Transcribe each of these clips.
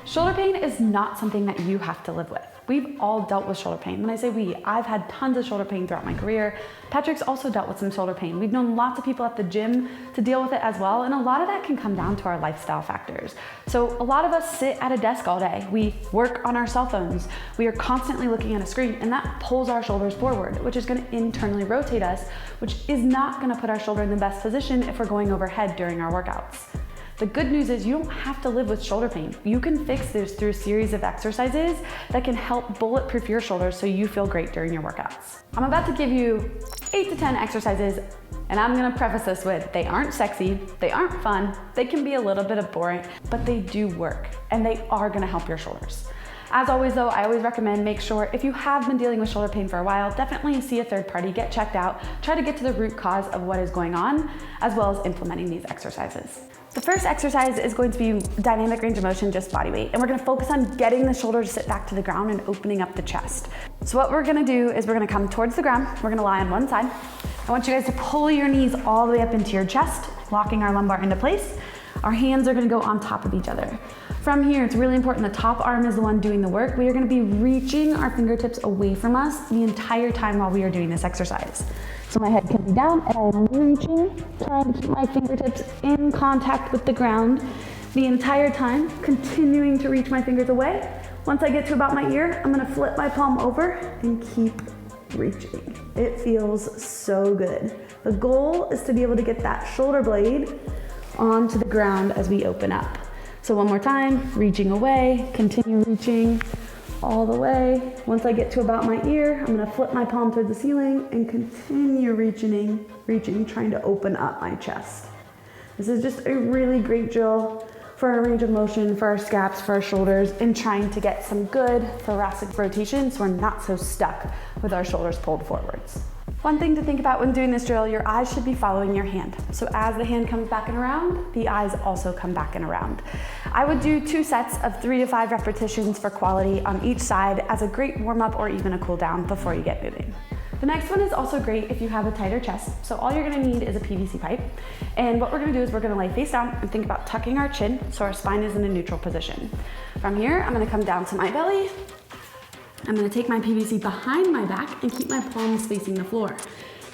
Shoulder pain is not something that you have to live with. We've all dealt with shoulder pain. When I say we, I've had tons of shoulder pain throughout my career. Patrick's also dealt with some shoulder pain. We've known lots of people at the gym to deal with it as well, and a lot of that can come down to our lifestyle factors. So a lot of us sit at a desk all day. We work on our cell phones. We are constantly looking at a screen, and that pulls our shoulders forward, which is gonna internally rotate us, which is not gonna put our shoulder in the best position if we're going overhead during our workouts. The good news is you don't have to live with shoulder pain. You can fix this through a series of exercises that can help bulletproof your shoulders so you feel great during your workouts. I'm about to give you 8 to 10 exercises, and I'm gonna preface this with, they aren't sexy, they aren't fun, they can be a little bit of boring, but they do work, and they are gonna help your shoulders. As always though, I always recommend make sure if you have been dealing with shoulder pain for a while, definitely see a third party, get checked out, try to get to the root cause of what is going on, as well as implementing these exercises. The first exercise is going to be dynamic range of motion, just body weight. And we're gonna focus on getting the shoulders to sit back to the ground and opening up the chest. So what we're gonna do is we're gonna come towards the ground. We're gonna lie on one side. I want you guys to pull your knees all the way up into your chest, locking our lumbar into place. Our hands are gonna go on top of each other. From here, it's really important, the top arm is the one doing the work. We are gonna be reaching our fingertips away from us the entire time while we are doing this exercise. So my head can be down and I'm reaching, trying to keep my fingertips in contact with the ground the entire time, continuing to reach my fingers away. Once I get to about my ear, I'm gonna flip my palm over and keep reaching. It feels so good. The goal is to be able to get that shoulder blade onto the ground as we open up. So one more time, reaching away, continue reaching all the way. Once I get to about my ear, I'm gonna flip my palm towards the ceiling and continue reaching, trying to open up my chest. This is just a really great drill for our range of motion, for our scaps, for our shoulders, and trying to get some good thoracic rotation so we're not so stuck with our shoulders pulled forwards. One thing to think about when doing this drill, your eyes should be following your hand. So as the hand comes back and around, the eyes also come back and around. I would do 2 sets of 3 to 5 repetitions for quality on each side as a great warm up or even a cool down before you get moving. The next one is also great if you have a tighter chest. So all you're gonna need is a PVC pipe. And what we're gonna do is we're gonna lay face down and think about tucking our chin so our spine is in a neutral position. From here, I'm gonna come down to my belly. I'm gonna take my PVC behind my back and keep my palms facing the floor.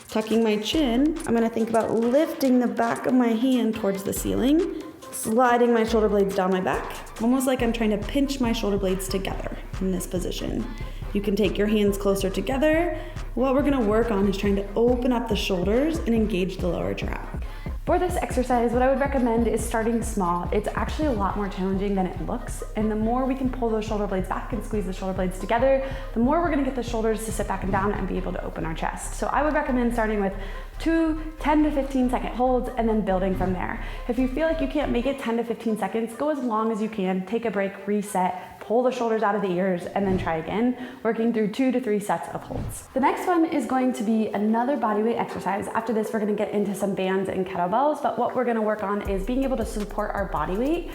Tucking my chin, I'm gonna think about lifting the back of my hand towards the ceiling, sliding my shoulder blades down my back, almost like I'm trying to pinch my shoulder blades together in this position. You can take your hands closer together. What we're gonna work on is trying to open up the shoulders and engage the lower trap. For this exercise, what I would recommend is starting small. It's actually a lot more challenging than it looks, and the more we can pull those shoulder blades back and squeeze the shoulder blades together, the more we're gonna get the shoulders to sit back and down and be able to open our chest. So I would recommend starting with 2 10 to 15 second holds and then building from there. If you feel like you can't make it 10 to 15 seconds, go as long as you can, take a break, reset, pull the shoulders out of the ears, and then try again, working through 2 to 3 sets of holds. The next one is going to be another bodyweight exercise. After this, we're gonna get into some bands and kettlebells, but what we're gonna work on is being able to support our body weight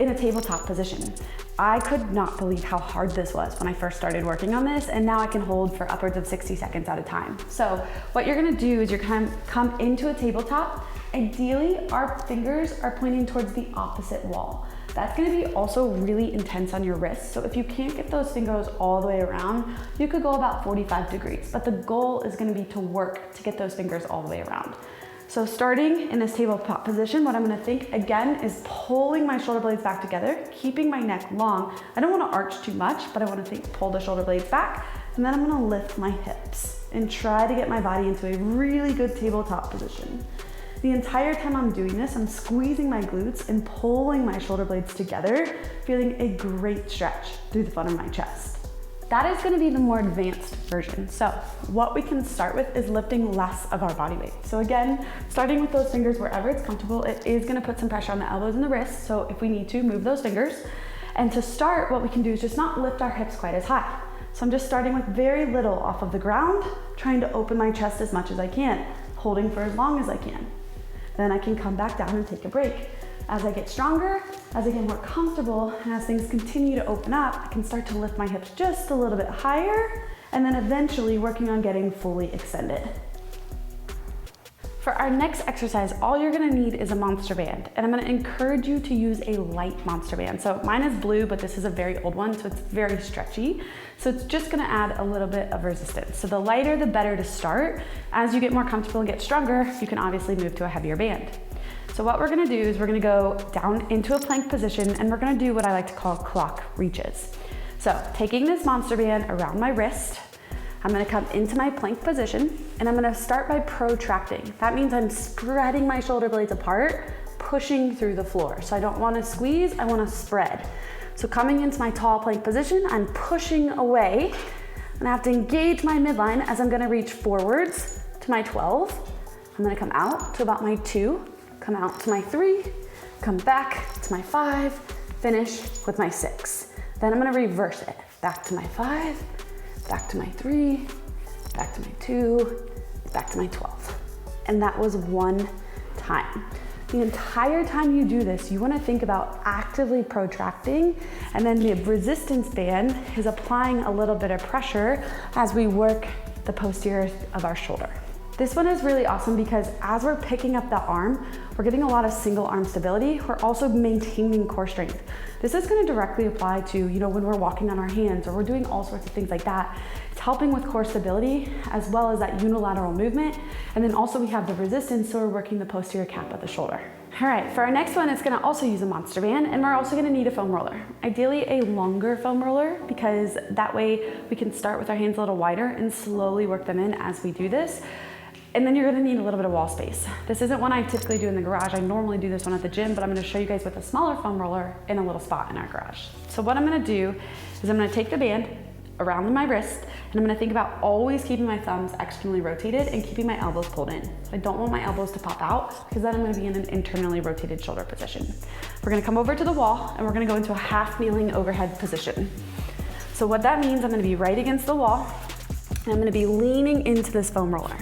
in a tabletop position. I could not believe how hard this was when I first started working on this, and now I can hold for upwards of 60 seconds at a time. So what you're gonna do is you're gonna come into a tabletop. Ideally, our fingers are pointing towards the opposite wall. That's gonna be also really intense on your wrists. So if you can't get those fingers all the way around, you could go about 45 degrees, but the goal is gonna be to work to get those fingers all the way around. So starting in this tabletop position, what I'm gonna think again is pulling my shoulder blades back together, keeping my neck long. I don't wanna arch too much, but I wanna pull the shoulder blades back, and then I'm gonna lift my hips and try to get my body into a really good tabletop position. The entire time I'm doing this, I'm squeezing my glutes and pulling my shoulder blades together, feeling a great stretch through the front of my chest. That is gonna be the more advanced version. So what we can start with is lifting less of our body weight. So again, starting with those fingers wherever it's comfortable, it is gonna put some pressure on the elbows and the wrists. So if we need to, move those fingers. And to start, what we can do is just not lift our hips quite as high. So I'm just starting with very little off of the ground, trying to open my chest as much as I can, holding for as long as I can. Then I can come back down and take a break. As I get stronger, as I get more comfortable, and as things continue to open up, I can start to lift my hips just a little bit higher, and then eventually working on getting fully extended. For our next exercise, all you're gonna need is a monster band, and I'm gonna encourage you to use a light monster band. So mine is blue, but this is a very old one, so it's very stretchy. So it's just gonna add a little bit of resistance. So the lighter, the better to start. As you get more comfortable and get stronger, you can obviously move to a heavier band. So what we're gonna do is we're gonna go down into a plank position, and we're gonna do what I like to call clock reaches. So taking this monster band around my wrist, I'm gonna come into my plank position, and I'm gonna start by protracting. That means I'm spreading my shoulder blades apart, pushing through the floor. So I don't wanna squeeze, I wanna spread. So coming into my tall plank position, I'm pushing away, and I have to engage my midline as I'm gonna reach forwards to my 12. I'm gonna come out to about my 2, come out to my 3, come back to my 5, finish with my 6. Then I'm gonna reverse it. Back to my 5, back to my 3, back to my 2, back to my 12. And that was one time. The entire time you do this, you wanna think about actively protracting, and then the resistance band is applying a little bit of pressure as we work the posterior of our shoulder. This one is really awesome because as we're picking up the arm, we're getting a lot of single arm stability. We're also maintaining core strength. This is gonna directly apply to, when we're walking on our hands or we're doing all sorts of things like that. It's helping with core stability as well as that unilateral movement. And then also we have the resistance, so we're working the posterior cap of the shoulder. All right, for our next one, it's gonna also use a monster band, and we're also gonna need a foam roller. Ideally a longer foam roller, because that way we can start with our hands a little wider and slowly work them in as we do this. And then you're gonna need a little bit of wall space. This isn't one I typically do in the garage. I normally do this one at the gym, but I'm gonna show you guys with a smaller foam roller in a little spot in our garage. So what I'm gonna do is I'm gonna take the band around my wrist, and I'm gonna think about always keeping my thumbs externally rotated and keeping my elbows pulled in. I don't want my elbows to pop out, because then I'm gonna be in an internally rotated shoulder position. We're gonna come over to the wall, and we're gonna go into a half kneeling overhead position. So what that means, I'm gonna be right against the wall, and I'm gonna be leaning into this foam roller.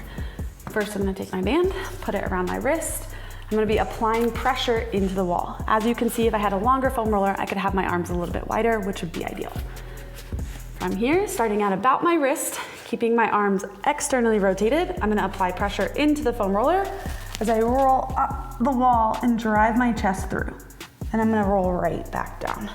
First, I'm gonna take my band, put it around my wrist. I'm gonna be applying pressure into the wall. As you can see, if I had a longer foam roller, I could have my arms a little bit wider, which would be ideal. From here, starting at about my wrist, keeping my arms externally rotated, I'm gonna apply pressure into the foam roller as I roll up the wall and drive my chest through. And I'm gonna roll right back down.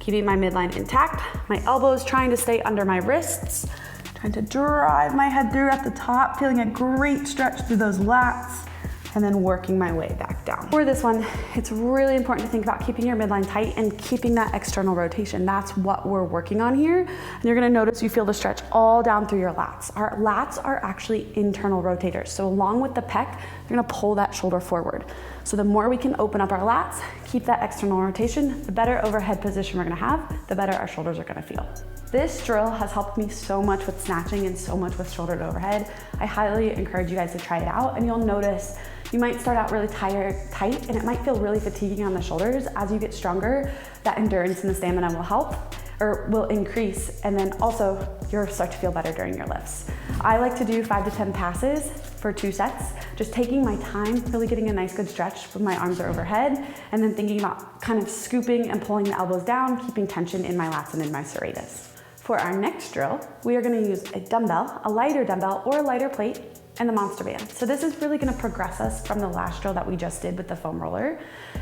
Keeping my midline intact, my elbows trying to stay under my wrists, trying to drive my head through at the top, feeling a great stretch through those lats, and then working my way back down. For this one, it's really important to think about keeping your midline tight and keeping that external rotation. That's what we're working on here. And you're gonna notice you feel the stretch all down through your lats. Our lats are actually internal rotators. So along with the pec, you're gonna pull that shoulder forward. So the more we can open up our lats, keep that external rotation, the better overhead position we're gonna have, the better our shoulders are gonna feel. This drill has helped me so much with snatching and so much with shoulder to overhead. I highly encourage you guys to try it out, and you'll notice you might start out really tight, and it might feel really fatiguing on the shoulders. As you get stronger, that endurance and the stamina will help, or will increase, and then also you'll start to feel better during your lifts. I like to do 5 to 10 passes for 2 sets, just taking my time, really getting a nice good stretch when my arms are overhead, and then thinking about kind of scooping and pulling the elbows down, keeping tension in my lats and in my serratus. For our next drill, we are gonna use a dumbbell, a lighter dumbbell or a lighter plate, and the monster band. So this is really gonna progress us from the last drill that we just did with the foam roller.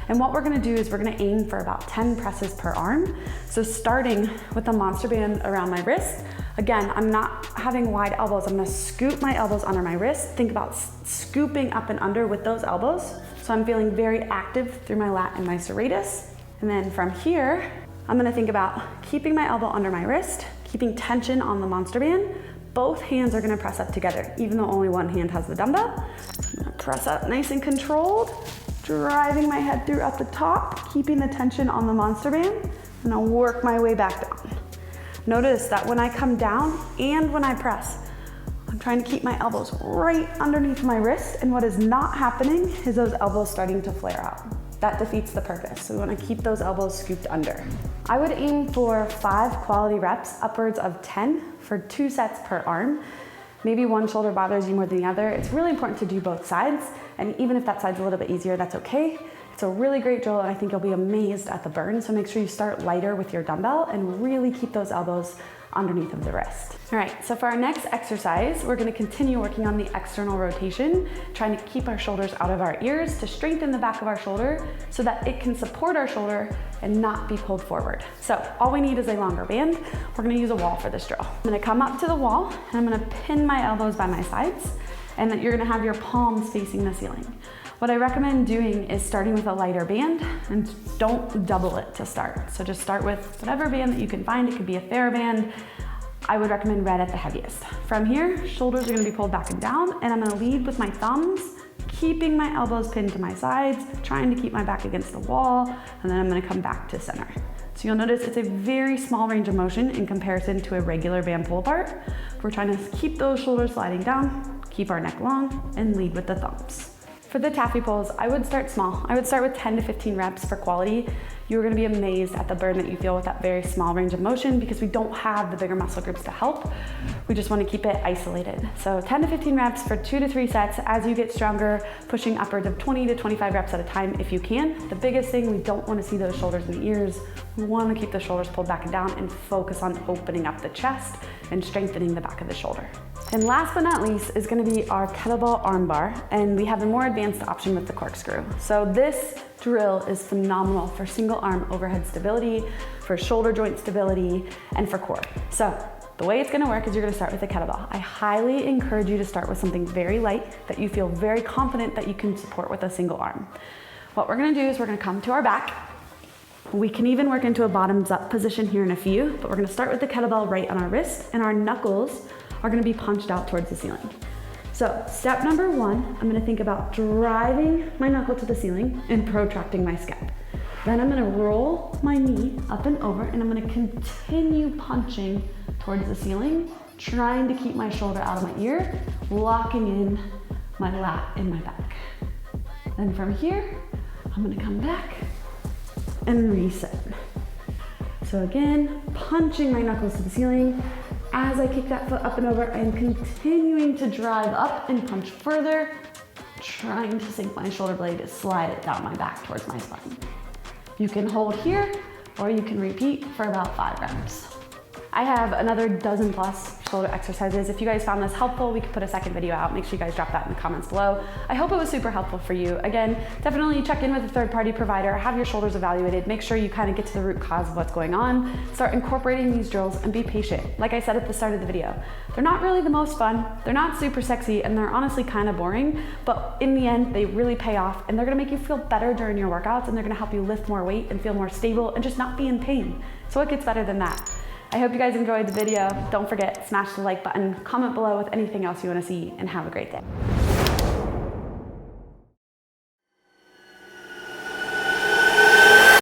And what we're gonna do is we're gonna aim for about 10 presses per arm. So starting with the monster band around my wrist, again, I'm not having wide elbows. I'm gonna scoop my elbows under my wrist. Think about scooping up and under with those elbows. So I'm feeling very active through my lat and my serratus. And then from here, I'm gonna think about keeping my elbow under my wrist, keeping tension on the monster band. Both hands are gonna press up together, even though only one hand has the dumbbell. I'm gonna press up nice and controlled, driving my head through at the top, keeping the tension on the monster band, and I'll work my way back down. Notice that when I come down and when I press, I'm trying to keep my elbows right underneath my wrist, and what is not happening is those elbows starting to flare out. That defeats the purpose. So we wanna keep those elbows scooped under. I would aim for 5 quality reps, upwards of 10 for 2 sets per arm. Maybe one shoulder bothers you more than the other. It's really important to do both sides. And even if that side's a little bit easier, that's okay. It's a really great drill, and I think you'll be amazed at the burn. So make sure you start lighter with your dumbbell and really keep those elbows underneath of the wrist. All right, so for our next exercise, we're gonna continue working on the external rotation, trying to keep our shoulders out of our ears to strengthen the back of our shoulder so that it can support our shoulder and not be pulled forward. So all we need is a longer band. We're gonna use a wall for this drill. I'm gonna come up to the wall and I'm gonna pin my elbows by my sides, and that you're gonna have your palms facing the ceiling. What I recommend doing is starting with a lighter band, and don't double it to start. So just start with whatever band that you can find. It could be a TheraBand. I would recommend red at the heaviest. From here, shoulders are gonna be pulled back and down, and I'm gonna lead with my thumbs, keeping my elbows pinned to my sides, trying to keep my back against the wall, and then I'm gonna come back to center. So you'll notice it's a very small range of motion in comparison to a regular band pull apart. We're trying to keep those shoulders sliding down, keep our neck long, and lead with the thumbs. For the taffy pulls, I would start small. I would start with 10 to 15 reps for quality. You're gonna be amazed at the burn that you feel with that very small range of motion because we don't have the bigger muscle groups to help. We just wanna keep it isolated. So 10 to 15 reps for 2 to 3 sets. As you get stronger, pushing upwards of 20 to 25 reps at a time if you can. The biggest thing, we don't wanna see those shoulders and the ears. We wanna keep the shoulders pulled back and down and focus on opening up the chest and strengthening the back of the shoulder. And last but not least is gonna be our Kettle Ball Arm Bar, and we have a more advanced option with the corkscrew. So this drill is phenomenal for single arm overhead stability, for shoulder joint stability, and for core. So the way it's gonna work is you're gonna start with the kettlebell. I highly encourage you to start with something very light that you feel very confident that you can support with a single arm. What we're gonna do is we're gonna come to our back. We can even work into a bottoms up position here in a few, but we're gonna start with the kettlebell right on our wrist, and our knuckles are gonna be punched out towards the ceiling. So step number 1, I'm gonna think about driving my knuckle to the ceiling and protracting my scap. Then I'm gonna roll my knee up and over, and I'm gonna continue punching towards the ceiling, trying to keep my shoulder out of my ear, locking in my lat and my back. Then from here, I'm gonna come back and reset. So again, punching my knuckles to the ceiling. As I kick that foot up and over, I'm continuing to drive up and punch further, trying to sink my shoulder blade, slide it down my back towards my spine. You can hold here, or you can repeat for about 5 reps. I have another dozen plus shoulder exercises. If you guys found this helpful, we could put a second video out. Make sure you guys drop that in the comments below. I hope it was super helpful for you. Again, definitely check in with a third-party provider, have your shoulders evaluated, make sure you kind of get to the root cause of what's going on, start incorporating these drills, and be patient. Like I said at the start of the video, they're not really the most fun, they're not super sexy, and they're honestly kind of boring, but in the end, they really pay off, and they're gonna make you feel better during your workouts, and they're gonna help you lift more weight and feel more stable and just not be in pain. So what gets better than that? I hope you guys enjoyed the video. Don't forget, smash the like button, comment below with anything else you want to see, and have a great day.